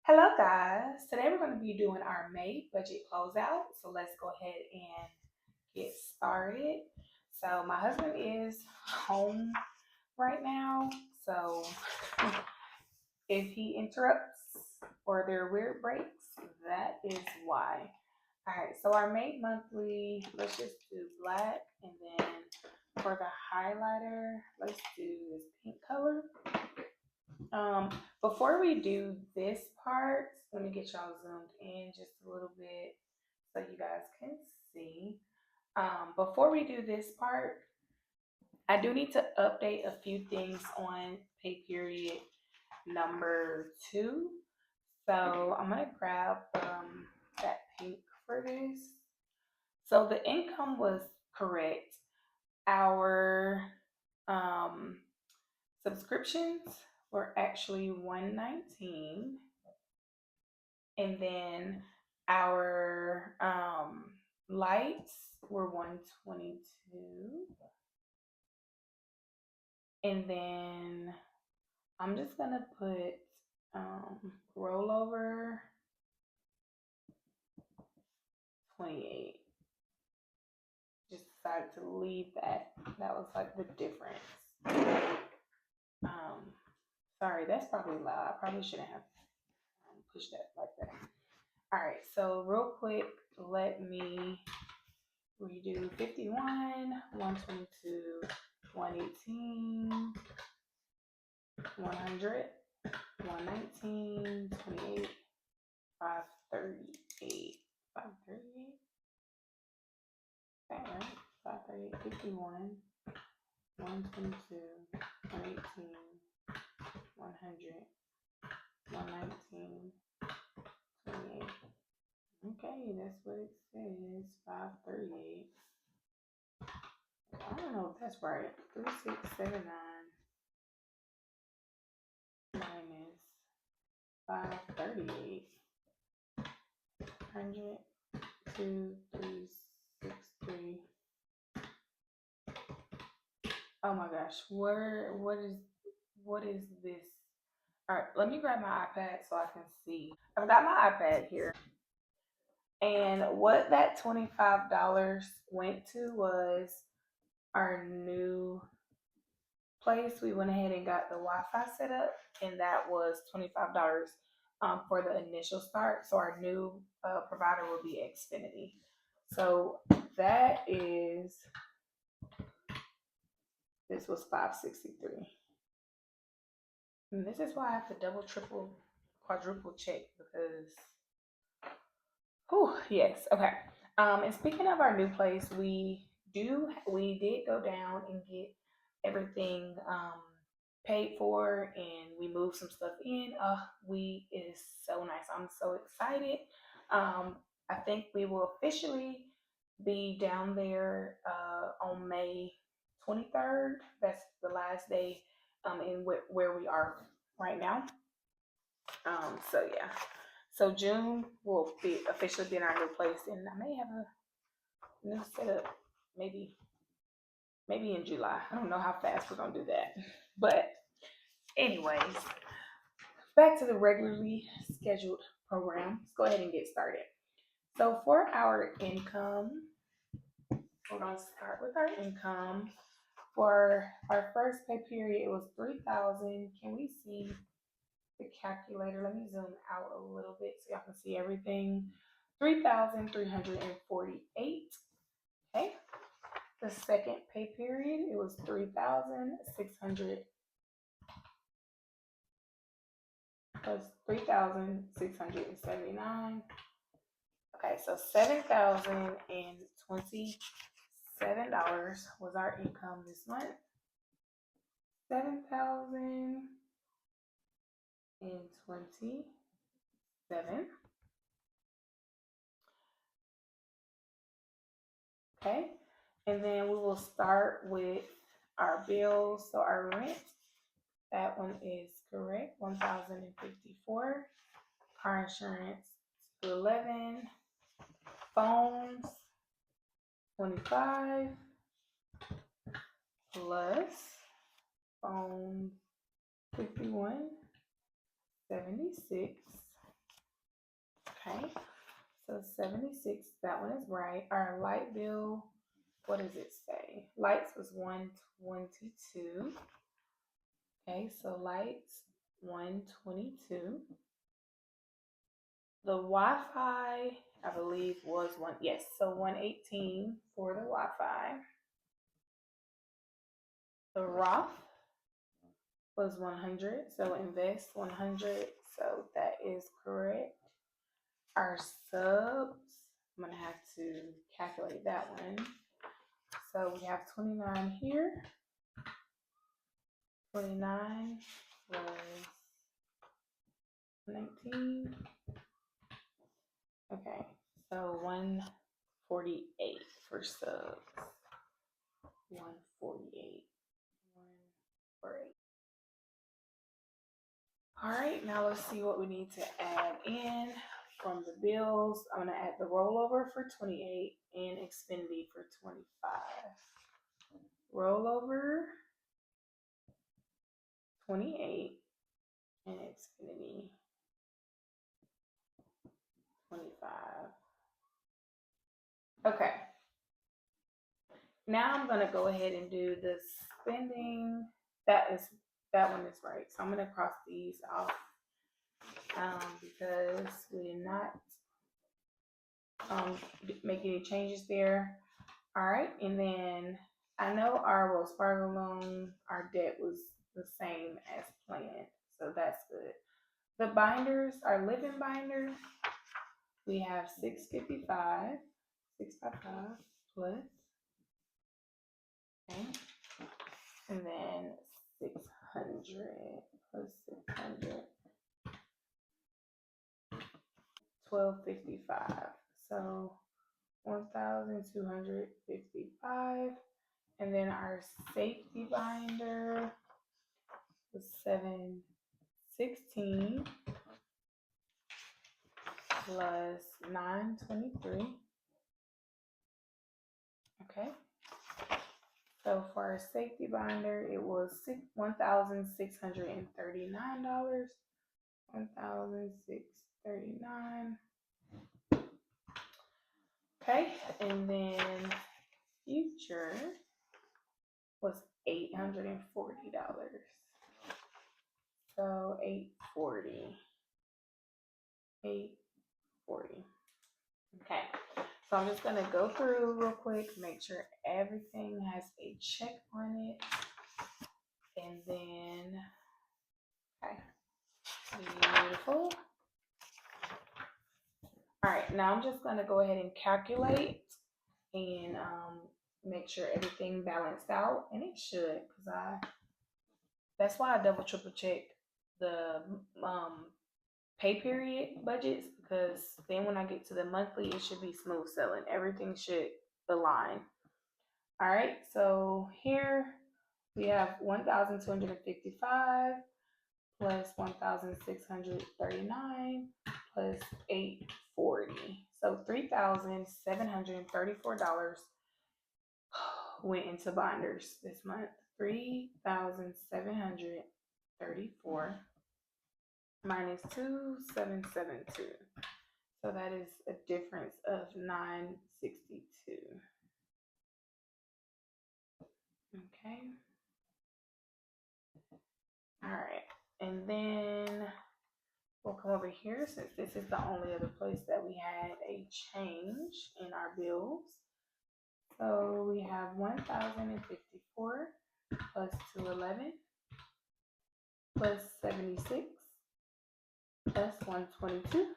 Hello guys, today we're going to be doing our May budget closeout. So let's go ahead and get started. So my husband is home right now. So if he interrupts or there are weird breaks, that is why. All right, so our May monthly, let's just do black, and then for the highlighter, let's do this pink color. Um, Before we do this part, let me get y'all zoomed in just a little bit so you guys can see. Before we do this part, I do need to update a few things on pay period number 2. So I'm gonna grab that pink for this. So the income was correct. Our um, subscriptions were actually 119, and then our lights were 122, and then I'm just gonna put rollover 28. Just decided to leave that. That was like the difference. um Sorry, that's probably loud. I probably shouldn't have pushed that like that. All right, so real quick, let me redo 51, 122, 118, 100, 119, 28, 538, 538, that right? 538, 51, 122, 118, 100, 119, 28. Okay, that's what it says, 538. I don't know if that's right. 3679 minus 538. 100, 2, 3, 6, 3. Oh my gosh, what is this? All right, let me grab my iPad so I can see. I've got my iPad here. And what that $25 went to was our new place. We went ahead and got the Wi-Fi set up, and that was $25 for the initial start. So our new provider will be Xfinity. So that is, this was 563. And this is why I have to double, triple, quadruple check because, oh yes, okay. And speaking of our new place, we did go down and get everything paid for, and we moved some stuff in. It is so nice. I'm so excited. I think we will officially be down there on May 23rd. That's the last day in where we are right now. So yeah. So June will be officially be in our new place, and I may have a new setup, maybe in July. I don't know how fast we're gonna do that, but anyways, back to the regularly scheduled program. Let's go ahead and get started. So for our income, we're gonna start with our income. For our first pay period, it was 3,000. Can we see the calculator? Let me zoom out a little bit so y'all can see everything. 3,348. Okay. The second pay period, it was 3,600 plus 3,679. Okay, so $7,027 was our income this month. 7,027. Okay, and then we will start with our bills. So our rent, that one is correct, 1,054. Car insurance, 211. Phones, 25 plus phone 51, 76 Okay, so 76, that one is right. Our light bill, what does it say? Lights was 122. Okay, so lights 122. The Wi-Fi, I believe, was one. Yes, so 118 for the Wi-Fi. The Roth was 100, so invest 100. So that is correct. Our subs, I'm gonna have to calculate that one. So we have 29 here. 29 was 19. Okay, so 148 for subs. 148. 148. All right, now let's see what we need to add in from the bills. I'm gonna add the rollover for 28 and Xfinity for 25. Rollover 28 and Xfinity 25. Okay. Now I'm gonna go ahead and do the spending. That one is right. So I'm gonna cross these off because we did not make any changes there. All right, and then I know our Wells Fargo loan, our debt was the same as planned, so that's good. The binders, our living binder, we have 655 plus, okay, and then 600 plus 600, 1255. So 1,255, and then our safety binder was 716 plus 923. Okay. So for our safety binder, it was $1,639. 1,639. Okay, and then future was $840. So 840. 840. Okay. So I'm just gonna go through real quick, make sure everything has a check on it. And then, okay. Beautiful. All right, now I'm just gonna go ahead and calculate and make sure everything balanced out, and it should, because that's why I double triple check the pay period budgets, because then when I get to the monthly, it should be smooth sailing. Everything should align. All right, so here we have 1,255 plus 1,639 plus 840. So $3,734 went into binders this month. 3,734 minus 2,772. So that is a difference of 962. Okay. All right. And then we'll come over here, since this is the only other place that we had a change in our bills. So we have 1,054 plus 211 plus 76 plus 122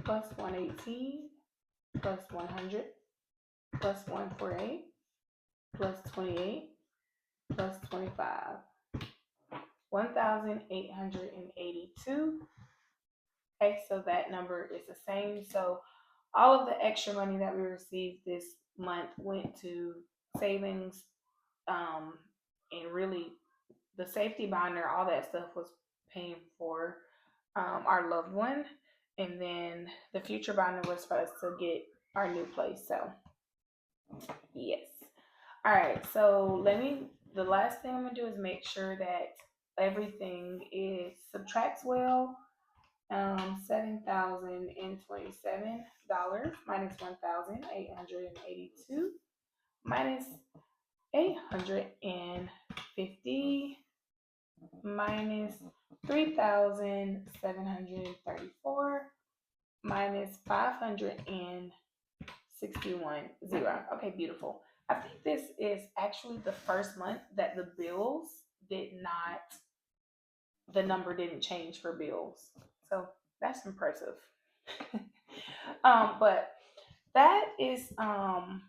plus 118 plus 100 plus 148 plus 28 plus 25. 1,882. Okay, so that number is the same. So all of the extra money that we received this month went to savings, and really the safety binder, all that stuff was paying for our loved one, and then the future binder was for us to get our new place. So yes. All right, so the last thing I'm gonna do is make sure that everything subtracts well. $7,027 minus 1,882 minus 850 minus 3,734 minus 561 0. Okay, beautiful. I think this is actually the first month that the bills did not, the number didn't change for bills. So that's impressive. But that is did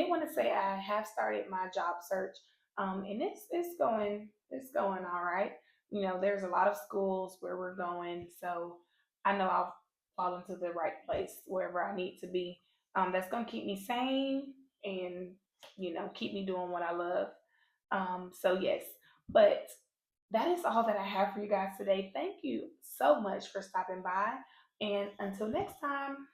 want to say I have started my job search, and it's going all right. There's a lot of schools where we're going, so I know I'll fall into the right place wherever I need to be. That's gonna keep me sane and keep me doing what I love. So yes, but that is all that I have for you guys today. Thank you so much for stopping by, and until next time.